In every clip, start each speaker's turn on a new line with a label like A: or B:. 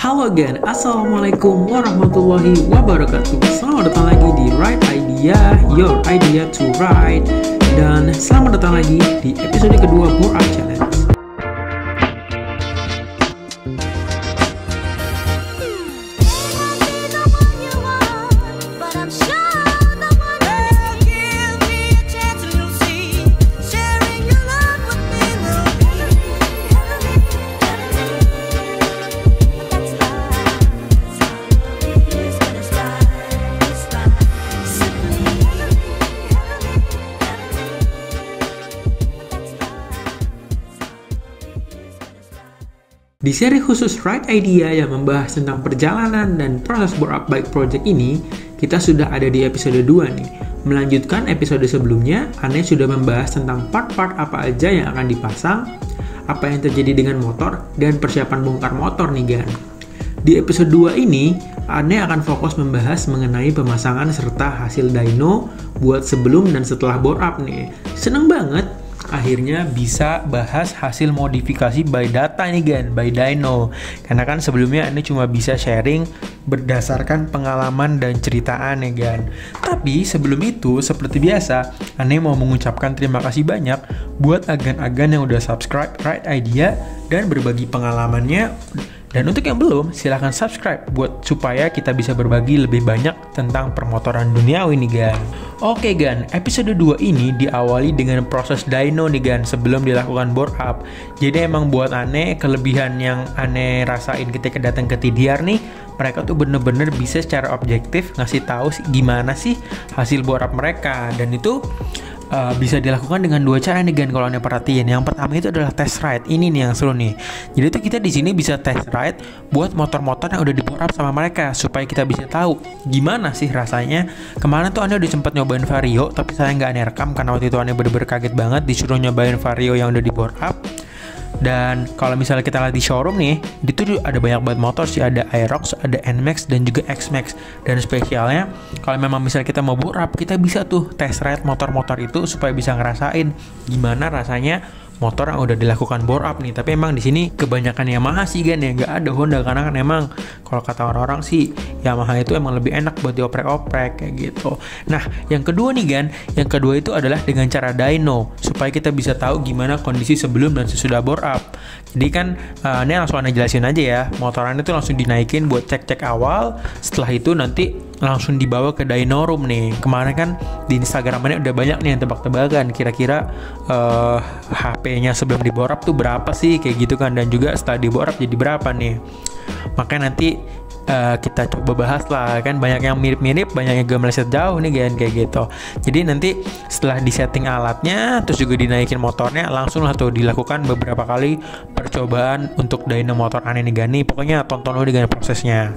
A: Halo again, Assalamualaikum warahmatullahi wabarakatuh. Selamat datang lagi di Right Idea, Your Idea to Ride. Dan selamat datang lagi di episode kedua Bore Up Challenge. Di seri khusus Right Idea yang membahas tentang perjalanan dan proses Bore Up Bike Project ini, kita sudah ada di episode 2 nih. Melanjutkan episode sebelumnya, Ane sudah membahas tentang part-part apa aja yang akan dipasang, apa yang terjadi dengan motor, dan persiapan bongkar motor nih Gan. Di episode 2 ini, Ane akan fokus membahas mengenai pemasangan serta hasil dyno buat sebelum dan setelah Bore Up nih. Seneng banget! Akhirnya bisa bahas hasil modifikasi by data nih Gan, by dyno. Karena kan sebelumnya ini cuma bisa sharing berdasarkan pengalaman dan ceritaan ya Gan. Tapi sebelum itu, seperti biasa, Ane mau mengucapkan terima kasih banyak buat agan-agan yang udah subscribe Right Idea dan berbagi pengalamannya. Dan untuk yang belum, silahkan subscribe buat supaya kita bisa berbagi lebih banyak tentang permotoran duniawi nih Gan. Oke Gan, episode 2 ini diawali dengan proses dyno nih Gan sebelum dilakukan bore up. Jadi emang buat Ane, kelebihan yang Ane rasain ketika datang ke TDR nih, mereka tuh bener-bener bisa secara objektif ngasih tahu gimana sih hasil bore up mereka. Dan itu bisa dilakukan dengan dua cara nih Gan kalau Anda perhatiin. Yang pertama itu adalah test ride. Ini nih yang seru nih. Jadi tuh kita di sini bisa test ride buat motor-motor yang udah di bore up sama mereka supaya kita bisa tahu gimana sih rasanya. Kemarin tuh Anda udah sempat nyobain Vario, tapi saya nggak Anda rekam karena waktu itu Anda bener-bener kaget banget disuruh nyobain Vario yang udah di bore up. Dan kalau misalnya kita lihat di showroom nih, itu ada banyak banget motor sih, ada Aerox, ada NMAX dan juga XMAX. Dan spesialnya kalau memang misalnya kita mau bore up, kita bisa tuh test ride motor-motor itu supaya bisa ngerasain gimana rasanya motor yang udah dilakukan bore up nih. Tapi emang di sini kebanyakan Yamaha sih Gan ya, nggak ada Honda karena kan emang kalau kata orang-orang sih Yamaha itu emang lebih enak buat dioprek-oprek kayak gitu. Nah, yang kedua nih Gan, yang kedua itu adalah dengan cara dyno supaya kita bisa tahu gimana kondisi sebelum dan sesudah bore up. Jadi kan ini langsung Anda jelasin aja ya, motorannya itu langsung dinaikin buat cek-cek awal. Setelah itu nanti langsung dibawa ke dyno room nih. Kemarin kan di Instagramannya udah banyak nih yang tebak-tebakan kira-kira HP-nya sebelum di bore up tuh berapa sih kayak gitu kan, dan juga setelah di bore up jadi berapa nih. Makanya nanti kita coba bahas lah, kan banyak yang mirip-mirip, banyak yang gak meleset jauh nih Gan kayak gitu. Jadi nanti setelah disetting alatnya terus juga dinaikin motornya, langsung lah tuh dilakukan beberapa kali percobaan untuk dyno motor Ane nih Gan. Pokoknya tonton dulu dengan prosesnya.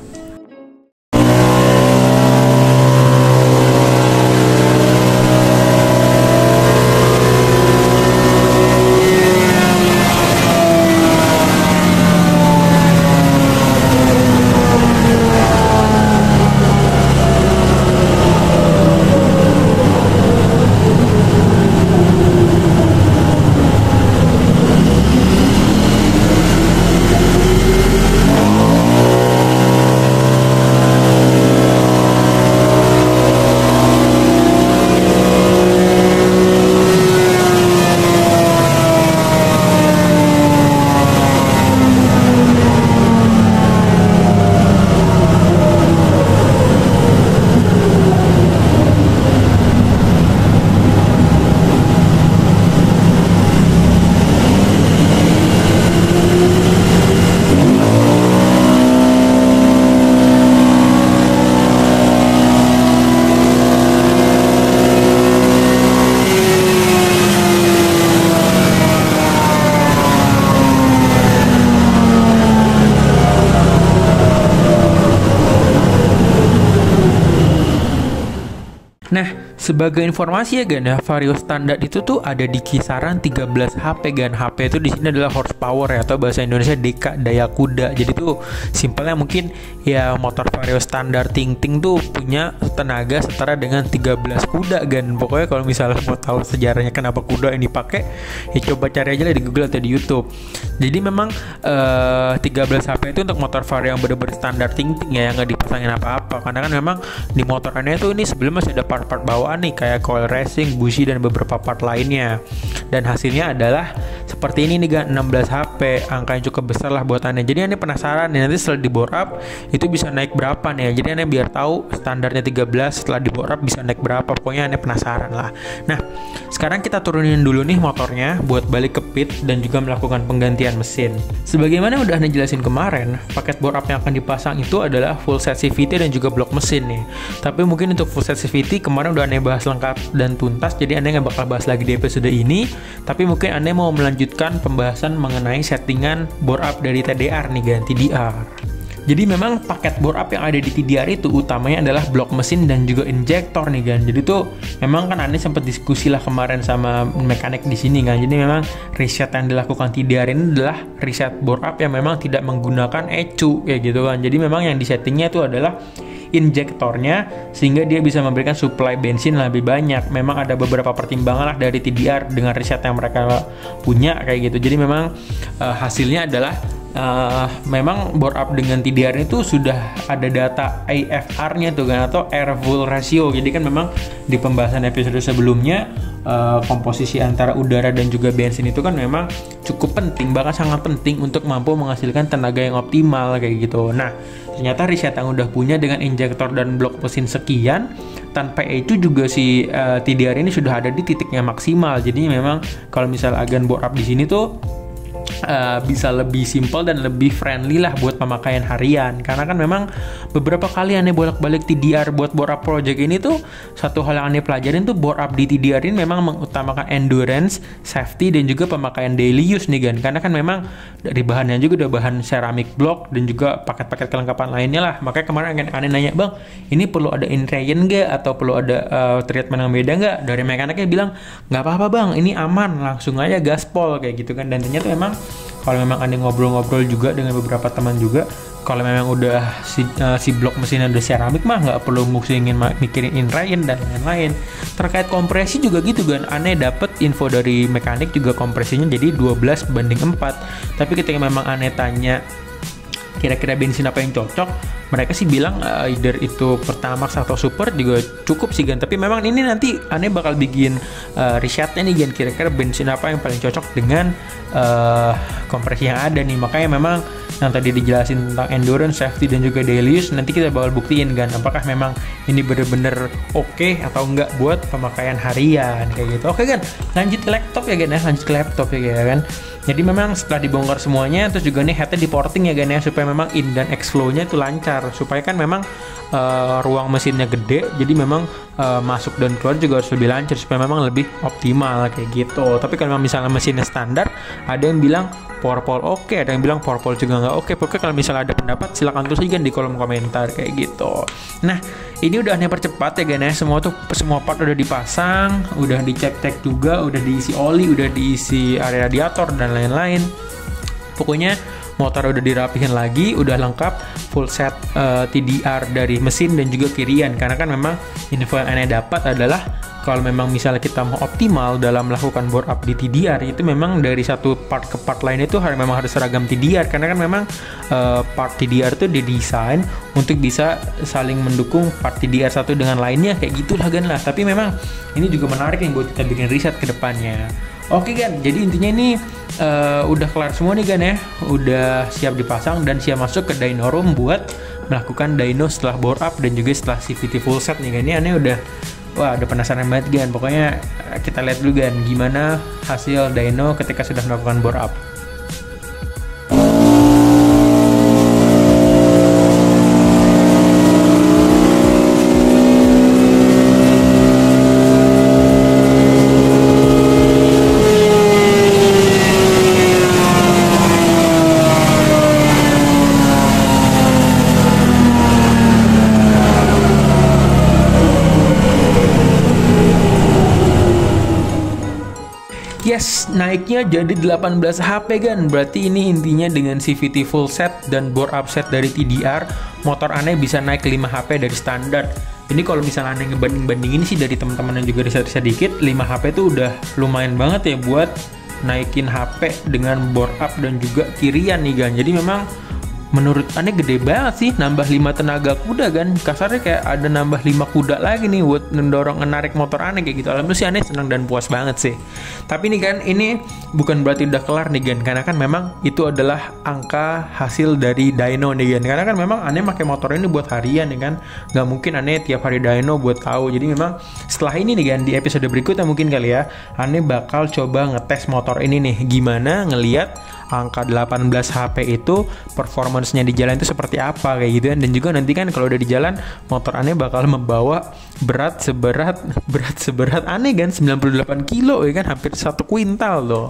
A: Nah, Sebagai informasi ya Gan ya, Vario standar itu tuh ada di kisaran 13 HP Gan. HP itu di sini adalah horsepower ya, atau bahasa Indonesia DK, daya kuda. Jadi tuh simpelnya mungkin ya motor Vario standar Ting Ting tuh punya tenaga setara dengan 13 kuda Gan. Pokoknya kalau misalnya mau tahu sejarahnya kenapa kuda ini dipakai, ya coba cari aja lah di Google atau di YouTube. Jadi memang 13 HP itu untuk motor Vario yang benar-benar standar Ting Ting ya, yang nggak dipasangin apa-apa. Karena kan memang di motorannya tuh ini sebelumnya masih ada part-part bawaan nih kayak coil racing, busi dan beberapa part lainnya. Dan hasilnya adalah seperti ini nih Gan, 16 HP, angka yang cukup besar lah buat Anda. Jadi Anda penasaran nih nanti setelah di bore up itu bisa naik berapa nih. Jadi Anda biar tahu standarnya 13 setelah di bore up bisa naik berapa. Pokoknya Anda penasaran lah. Nah, sekarang kita turunin dulu nih motornya buat balik ke pit dan juga melakukan penggantian mesin. Sebagaimana udah Anda jelasin kemarin, paket bore up yang akan dipasang itu adalah full set CVT dan juga blok mesin nih. Tapi mungkin untuk full set CVT kemarin udah Anda bahas lengkap dan tuntas, jadi Anda nggak bakal bahas lagi di episode ini. Tapi mungkin Anda mau melanjutkan pembahasan mengenai settingan bore up dari TDR nih Gan, TDR. Jadi memang paket bore up yang ada di TDR itu utamanya adalah blok mesin dan juga injektor nih Gan. Jadi tuh memang kan Anda sempat diskusi lah kemarin sama mekanik di sini kan. Jadi memang riset yang dilakukan TDR ini adalah riset bore up yang memang tidak menggunakan ECU kayak gitu kan. Jadi memang yang disettingnya itu adalah injektornya sehingga dia bisa memberikan supply bensin lebih banyak. Memang ada beberapa pertimbangan lah dari TDR dengan riset yang mereka punya kayak gitu. Jadi memang hasilnya adalah memang bore up dengan TDR itu sudah ada data AFR-nya tuh kan, atau air fuel ratio. Jadi kan memang di pembahasan episode sebelumnya komposisi antara udara dan juga bensin itu kan memang cukup penting, bahkan sangat penting untuk mampu menghasilkan tenaga yang optimal kayak gitu. Nah, ternyata riset yang udah punya dengan injektor dan blok mesin sekian tanpa itu juga si TDR ini sudah ada di titiknya maksimal. Jadi memang kalau misal agen bore up di sini tuh bisa lebih simple dan lebih friendly lah buat pemakaian harian. Karena kan memang beberapa kali aneh bolak-balik TDR buat bore up project ini tuh satu hal yang aneh pelajarin tuh, bore up di TDR ini memang mengutamakan endurance, safety dan juga pemakaian daily use nih Gan. Karena kan memang dari bahannya juga udah bahan ceramic block dan juga paket-paket kelengkapan lainnya lah. Makanya kemarin aneh nanya, "Bang, ini perlu ada intrayen nggak atau perlu ada treatment yang beda nggak?" Dari mekaniknya bilang, "Nggak apa-apa Bang, ini aman, langsung aja gaspol," kayak gitu kan. Dan ternyata memang kalau memang Anda ngobrol-ngobrol juga dengan beberapa teman juga, kalau memang udah si blok mesinnya udah seramik mah nggak perlu musingin mikirin inrain dan lain-lain. Terkait kompresi juga gitu kan, Anda dapat info dari mekanik juga kompresinya jadi 12:4. Tapi ketika memang Anda tanya kira-kira bensin apa yang cocok, mereka sih bilang either itu Pertamax atau Super juga cukup sih Gan. Tapi memang ini nanti Ane bakal bikin risetnya nih Gan, kira-kira bensin apa yang paling cocok dengan kompresi yang ada nih. Makanya memang yang tadi dijelasin tentang endurance, safety dan juga daily use, nanti kita bakal buktiin Gan apakah memang ini bener-bener oke atau enggak buat pemakaian harian kayak gitu. Oke Gan, lanjut ke laptop ya Gan ya, lanjut ke laptop ya kan. Jadi memang setelah dibongkar semuanya, terus juga nih headnya diporting ya Gan ya, supaya memang in dan ex flow-nya itu lancar, supaya kan memang ruang mesinnya gede, jadi memang masuk dan keluar juga harus lebih lancar supaya memang lebih optimal kayak gitu. Tapi kalau misalnya mesinnya standar, ada yang bilang power pole oke, ada yang bilang power pole juga nggak oke. Pokoknya kalau misalnya ada pendapat silahkan tulis aja di kolom komentar kayak gitu. Nah, ini udah Ane percepat ya Gan ya, semua part udah dipasang, udah dicek juga, udah diisi oli, udah diisi area radiator dan lain-lain. Pokoknya motor udah dirapihin lagi, udah lengkap full set TDR dari mesin dan juga kirian. Karena kan memang info yang Ane dapat adalah kalau memang misalnya kita mau optimal dalam melakukan bore up di TDR, itu memang dari satu part ke part lain itu memang harus seragam TDR. Karena kan memang part TDR itu didesain untuk bisa saling mendukung part TDR satu dengan lainnya kayak gitulah Gan lah. Tapi memang ini juga menarik yang buat kita bikin riset ke depannya. Oke Gan, jadi intinya ini udah kelar semua nih Gan ya, udah siap dipasang dan siap masuk ke dyno room buat melakukan dyno setelah bore up dan juga setelah CVT full set nih Gan. Ini aneh udah penasaran banget Gan. Pokoknya kita lihat dulu Gan gimana hasil dyno ketika sudah melakukan bore up. Yes, naiknya jadi 18 HP kan. Berarti ini intinya dengan CVT full set dan board up set dari TDR, motor aneh bisa naik 5 HP dari standar. Ini kalau misalnya aneh ngebanding-bandingin sih dari teman-teman yang juga riset-riset dikit, 5 HP itu udah lumayan banget ya buat naikin HP dengan board up dan juga kirian nih kan. Jadi memang menurut aneh gede banget sih, nambah 5 tenaga kuda kan, kasarnya kayak ada nambah 5 kuda lagi nih buat mendorong menarik motor aneh kayak gitu. Alhamdulillah sih aneh senang dan puas banget sih. Tapi nih kan, ini bukan berarti udah kelar nih kan, karena kan memang itu adalah angka hasil dari dyno nih kan, karena kan memang aneh pakai motor ini buat harian nih kan, nggak mungkin aneh tiap hari dyno buat tahu. Jadi memang setelah ini nih kan, di episode berikutnya mungkin kali ya, aneh bakal coba ngetes motor ini nih, gimana ngelihat angka 18 HP itu performance-nya di jalan itu seperti apa kayak gitu kan. Dan juga nanti kan kalau udah di jalan, motor aneh bakal membawa berat seberat aneh kan, 98 kilo ya kan, hampir 1 kuintal loh.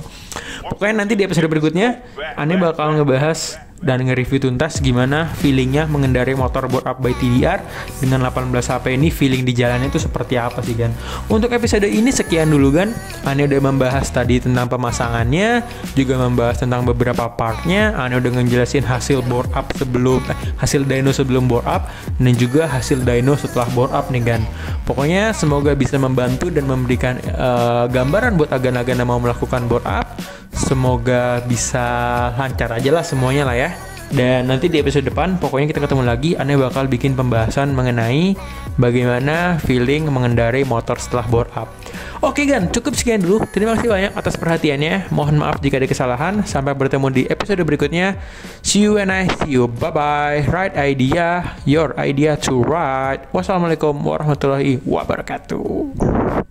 A: Pokoknya nanti di episode berikutnya aneh bakal ngebahas dan nge-review tuntas gimana feelingnya mengendarai motor board up by TDR dengan 18 HP ini, feeling di jalannya itu seperti apa sih kan. Untuk episode ini sekian dulu kan, Ane udah membahas tadi tentang pemasangannya, juga membahas tentang beberapa partnya, Ane udah ngejelasin hasil board up hasil dyno sebelum board up, dan juga hasil dyno setelah board up nih kan. Pokoknya semoga bisa membantu dan memberikan gambaran buat agan-agan yang mau melakukan board up. Semoga bisa lancar aja lah semuanya lah ya. Dan nanti di episode depan pokoknya kita ketemu lagi, Ane bakal bikin pembahasan mengenai bagaimana feeling mengendarai motor setelah board up. Oke kan, cukup sekian dulu. Terima kasih banyak atas perhatiannya. Mohon maaf jika ada kesalahan. Sampai bertemu di episode berikutnya. See you and I see you. Bye bye. Ride idea, your idea to ride. Wassalamualaikum warahmatullahi wabarakatuh.